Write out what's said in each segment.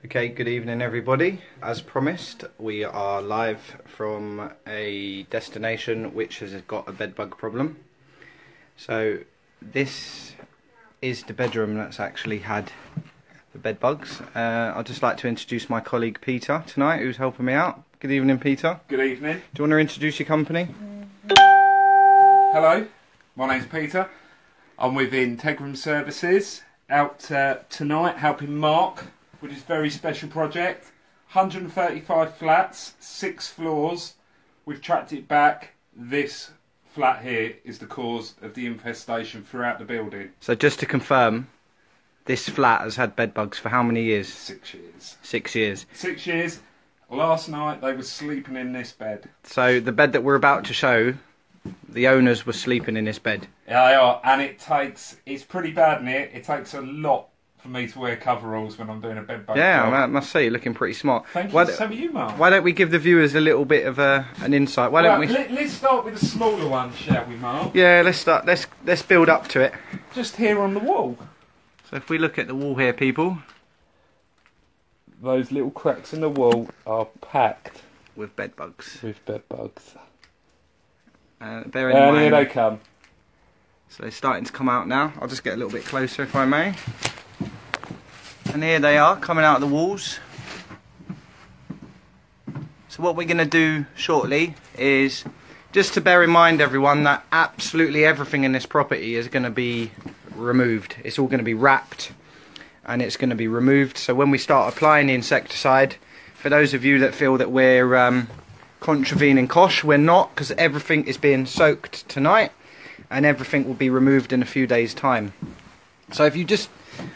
Okay, good evening everybody. As promised, we are live from a destination which has got a bedbug problem. So this is the bedroom that's actually had the bedbugs. I'd just like to introduce my colleague Peter tonight, who's helping me out. Good evening, Peter. Good evening. Do you want to introduce your company? Hello, my name's Peter. I'm with Integrum Services, out tonight helping Mark with his very special project. 135 flats, 6 floors. We've tracked it back. This flat here is the cause of the infestation throughout the building. So just to confirm, this flat has had bedbugs for how many years? 6 years. 6 years. 6 years. Last night they were sleeping in this bed. So the bed that we're about to show, the owners were sleeping in this bed. Yeah, they are, and it's pretty bad in here. It takes a lot for me to wear coveralls when I'm doing a bedbug Yeah, job. I must say, you're looking pretty smart. Thank you. So are you, Mark. Why don't we give the viewers a little bit of an insight? Let's start with the smaller one, shall we, Mark? Yeah, let's start. Let's build up to it. Just here on the wall. So if we look at the wall here, people, those little cracks in the wall are packed with bedbugs. with bedbugs. Bearing in mind, here they come. so they're starting to come out now. I'll just get a little bit closer, if I may. And here they are, coming out of the walls. So what we're going to do shortly is just to bear in mind, everyone, that absolutely everything in this property is going to be removed. It's all going to be wrapped and it's going to be removed. So when we start applying the insecticide, for those of you that feel that we're contravening COSH, we're not, because everything is being soaked tonight and everything will be removed in a few days' time. So if you just,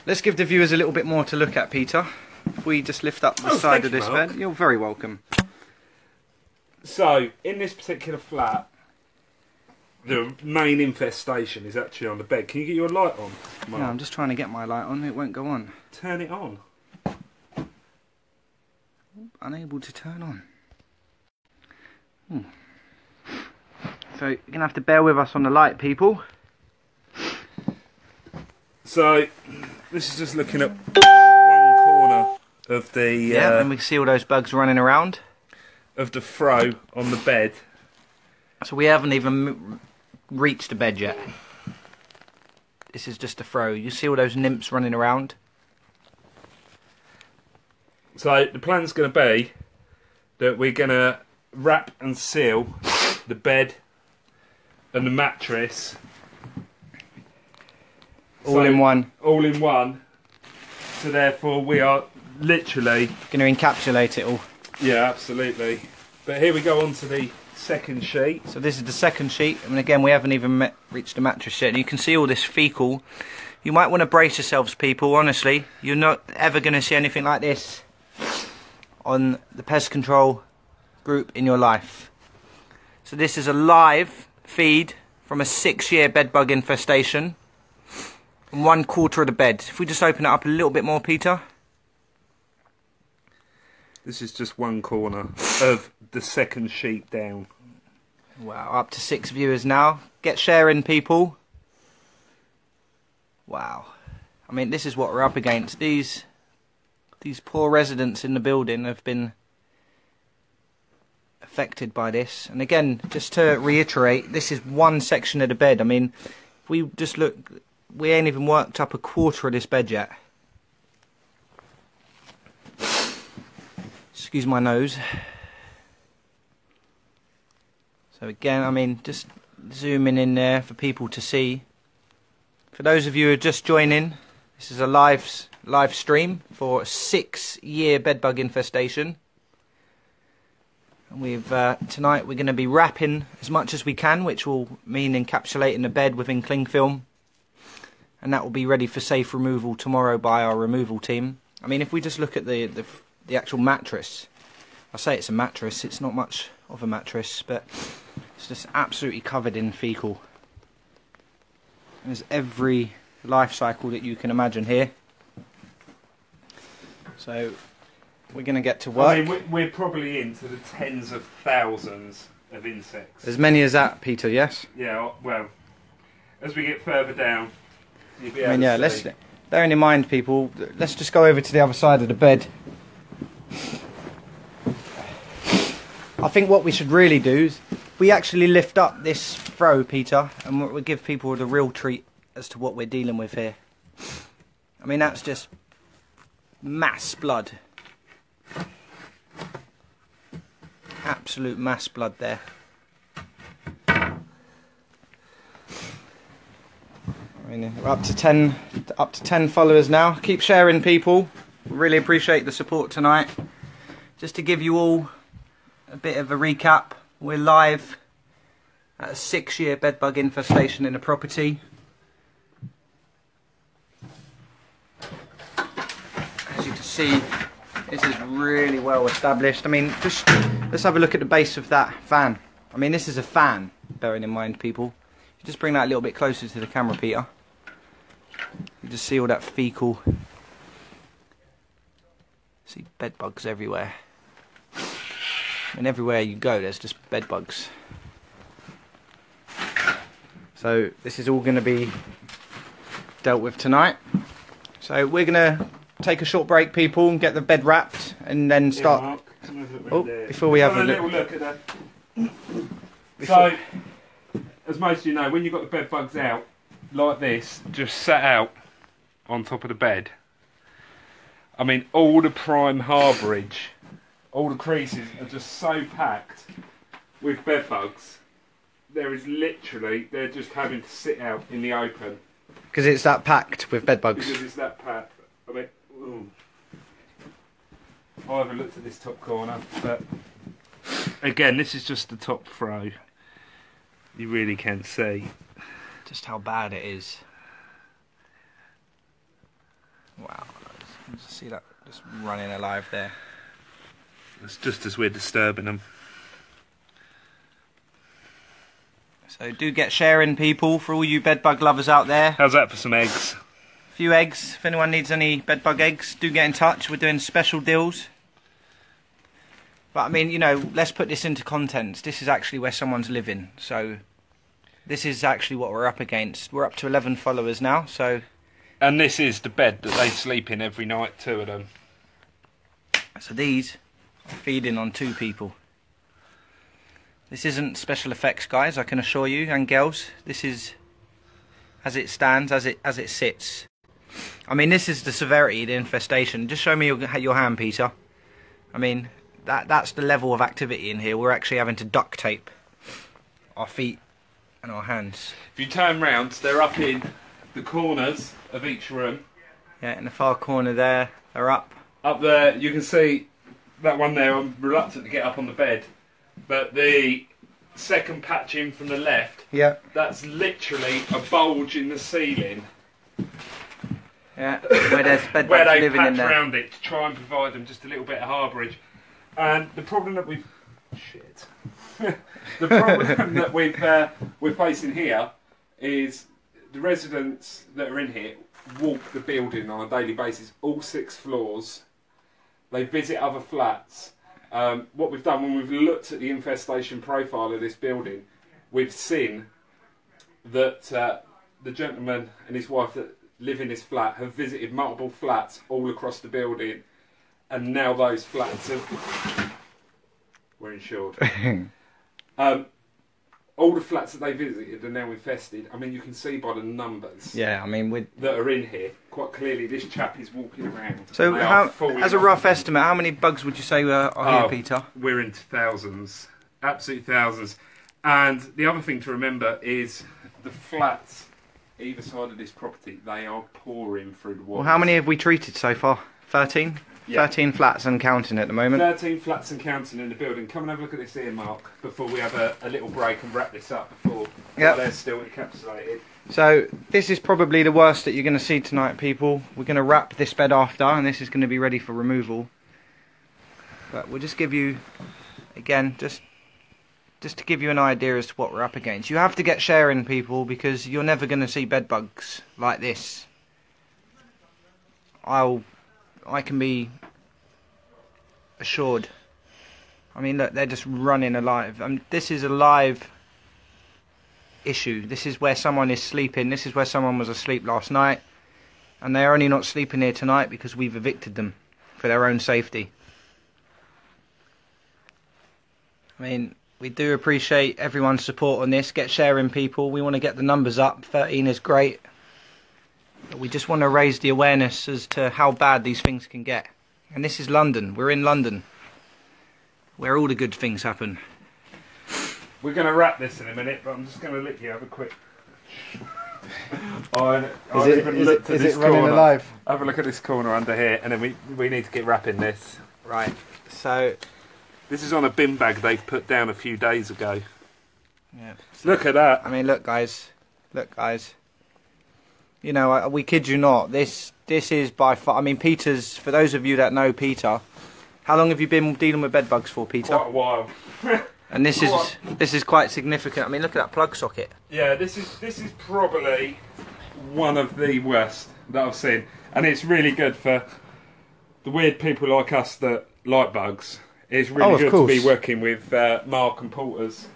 let's give the viewers a little bit more to look at, Peter. If we just lift up the side of this bed, you're very welcome. So, in this particular flat, the main infestation is actually on the bed. Can you get your light on, Mark? Yeah, I'm just trying to get my light on, it won't go on. Turn it on. Unable to turn on. So, you're going to have to bear with us on the light, people. So, this is just looking at one corner of the... Yeah, and we can see all those bugs running around. Of the throw on the bed. So we haven't even reached the bed yet. This is just a throw. You see all those nymphs running around? So the plan's going to be that we're going to wrap and seal the bed and the mattress. All in one. All in one. So therefore we are literally going to encapsulate it all. Yeah, absolutely. But here we go on to the second sheet. So this is the second sheet, and again we haven't even reached the mattress yet. And you can see all this fecal. You might want to brace yourselves, people, honestly. You're not ever going to see anything like this on the pest control group in your life. So this is a live feed from a 6-year bedbug infestation. And 1/4 of the bed. If we just open it up a little bit more, Peter. This is just one corner of the second sheet down. Wow, up to 6 viewers now. Get sharing, people. Wow. I mean, this is what we're up against. These poor residents in the building have been affected by this. And again, just to reiterate, this is one section of the bed. I mean, if we just look, we ain't even worked up 1/4 of this bed yet. Excuse my nose. So again, I mean, just zooming in there for people to see. For those of you who are just joining, this is a live stream for a 6-year bedbug infestation. And we've tonight we're going to be wrapping as much as we can, which will mean encapsulating the bed within cling film, and that will be ready for safe removal tomorrow by our removal team. I mean, if we just look at the actual mattress, I say it's a mattress, it's not much of a mattress, but it's just absolutely covered in fecal. There's every life cycle that you can imagine here. So we're going to get to work. I mean, we're probably into the tens of thousands of insects. As many as that, Peter, yes? Yeah, well, as we get further down, you'll be able I mean, yeah, to see. bearing in mind, people, let's just go over to the other side of the bed. I think what we should really do is we actually lift up this throw, Peter, and we'll give people the real treat as to what we're dealing with here. I mean, that's just mass blood. Absolute mass blood there. I mean, we're up to 10 followers now. Keep sharing, people. Really appreciate the support tonight. Just to give you all a bit of a recap, we're live at a 6-year bedbug infestation in a property. As you can see, this is really well established. I mean, just let's have a look at the base of that fan. I mean, this is a fan, bearing in mind, people. Just bring that a little bit closer to the camera, Peter. You just see all that fecal. See bedbugs everywhere. And everywhere you go, there's just bedbugs. So this is all going to be dealt with tonight. So we're going to take a short break, people, and get the bed wrapped, and then start. Before we have a little look at that. So, as most of you know, when you've got the bed bugs out like this, just set out on top of the bed. I mean, all the prime harbourage, all the creases are just so packed with bed bugs. There is literally, they're just having to sit out in the open. Because it's that packed with bed bugs. Because it's that packed. I mean, ooh. I haven't looked at this top corner, but again, this is just the top throw. You really can see just how bad it is. Wow, just see that just running alive there. It's just as we're disturbing them. So do get sharing, people, for all you bedbug lovers out there. How's that for some eggs? A few eggs. If anyone needs any bedbug eggs, do get in touch. We're doing special deals. But I mean, you know, let's put this into context. This is actually where someone's living. So this is actually what we're up against. We're up to 11 followers now, so... And this is the bed that they sleep in every night, 2 of them. So these are feeding on 2 people. This isn't special effects, guys, I can assure you, and girls. This is as it stands, as it sits. I mean, this is the severity of the infestation. Just show me your hand, Peter. I mean, that's the level of activity in here. We're actually having to duct tape our feet and our hands. If you turn round, they're up in the corners of each room. Yeah, in the far corner there, they're up. Up there, you can see that one there. I'm reluctant to get up on the bed, but the second patch in from the left, yeah, that's literally a bulge in the ceiling. Yeah, where there's bedbugs where they living in patch there. around it to try and provide them just a little bit of harbourage. And the problem that we've the problem that we're facing here is the residents that are in here walk the building on a daily basis, all 6 floors. They visit other flats. What we've done when we've looked at the infestation profile of this building, we've seen that the gentleman and his wife that live in this flat have visited multiple flats all across the building, and now those flats we're insured. All the flats that they visited are now infested. I mean, you can see by the numbers. Yeah, I mean, that are in here quite clearly. This chap is walking around. So, as a rough estimate, how many bugs would you say are here, Peter? We're into thousands, absolute thousands. And the other thing to remember is the flats either side of this property, they are pouring through the walls. Well, how many have we treated so far? 13? Yeah. 13 flats and counting at the moment. 13 flats and counting in the building. Come and have a look at this here, Mark, before we have a little break and wrap this up before they're still encapsulated. So this is probably the worst that you're going to see tonight, people. We're going to wrap this bed after, and this is going to be ready for removal. But we'll just give you, again, just to give you an idea as to what we're up against. You have to get sharing, people, because you're never going to see bed bugs like this. I can be assured. I mean, look, they're just running alive. This is a live issue. This is where someone is sleeping. This is where someone was asleep last night, and they're only not sleeping here tonight because we've evicted them for their own safety. I mean, we do appreciate everyone's support on this. Get sharing, people. We want to get the numbers up. 13 is great. But we just want to raise the awareness as to how bad these things can get. And this is London. We're in London, where all the good things happen. We're going to wrap this in a minute, but I'm just going to let you have a quick... Is it running alive? Have a look at this corner under here, and then we need to get wrapping this. Right, so... This is on a bin bag they've put down a few days ago. Yeah. Look at that. I mean, look, guys. Look, guys. You know, we kid you not. This is by far... I mean, Peter's... For those of you that know Peter, how long have you been dealing with bed bugs for, Peter? Quite a while. And this is quite significant. I mean, look at that plug socket. Yeah, this is probably one of the worst that I've seen, and it's really good for the weird people like us that like bugs. It's really good to be working with Mark and Porters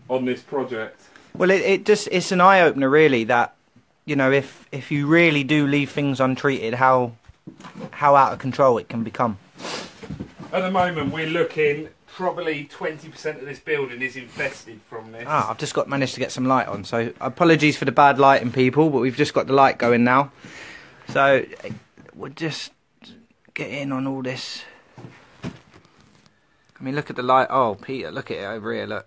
on this project. Well, it's an eye opener, really. That, you know, if you really do leave things untreated, how out of control it can become. At the moment, we're looking. Probably 20% of this building is infested from this. I've just managed to get some light on, so apologies for the bad lighting, people, but we've just got the light going now. So we'll just get in on all this. I mean, look at the light. Oh, Peter, look at it over here, look.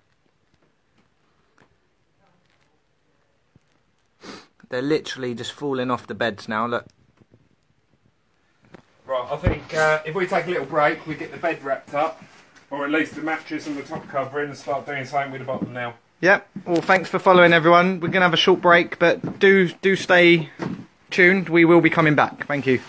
They're literally just falling off the beds now, look. Right, I think if we take a little break, we get the bed wrapped up. Or at least the mattress and the top covering, and start doing something with the bottom now. Yep. Well, thanks for following, everyone. We're going to have a short break, but do stay tuned. We will be coming back. Thank you.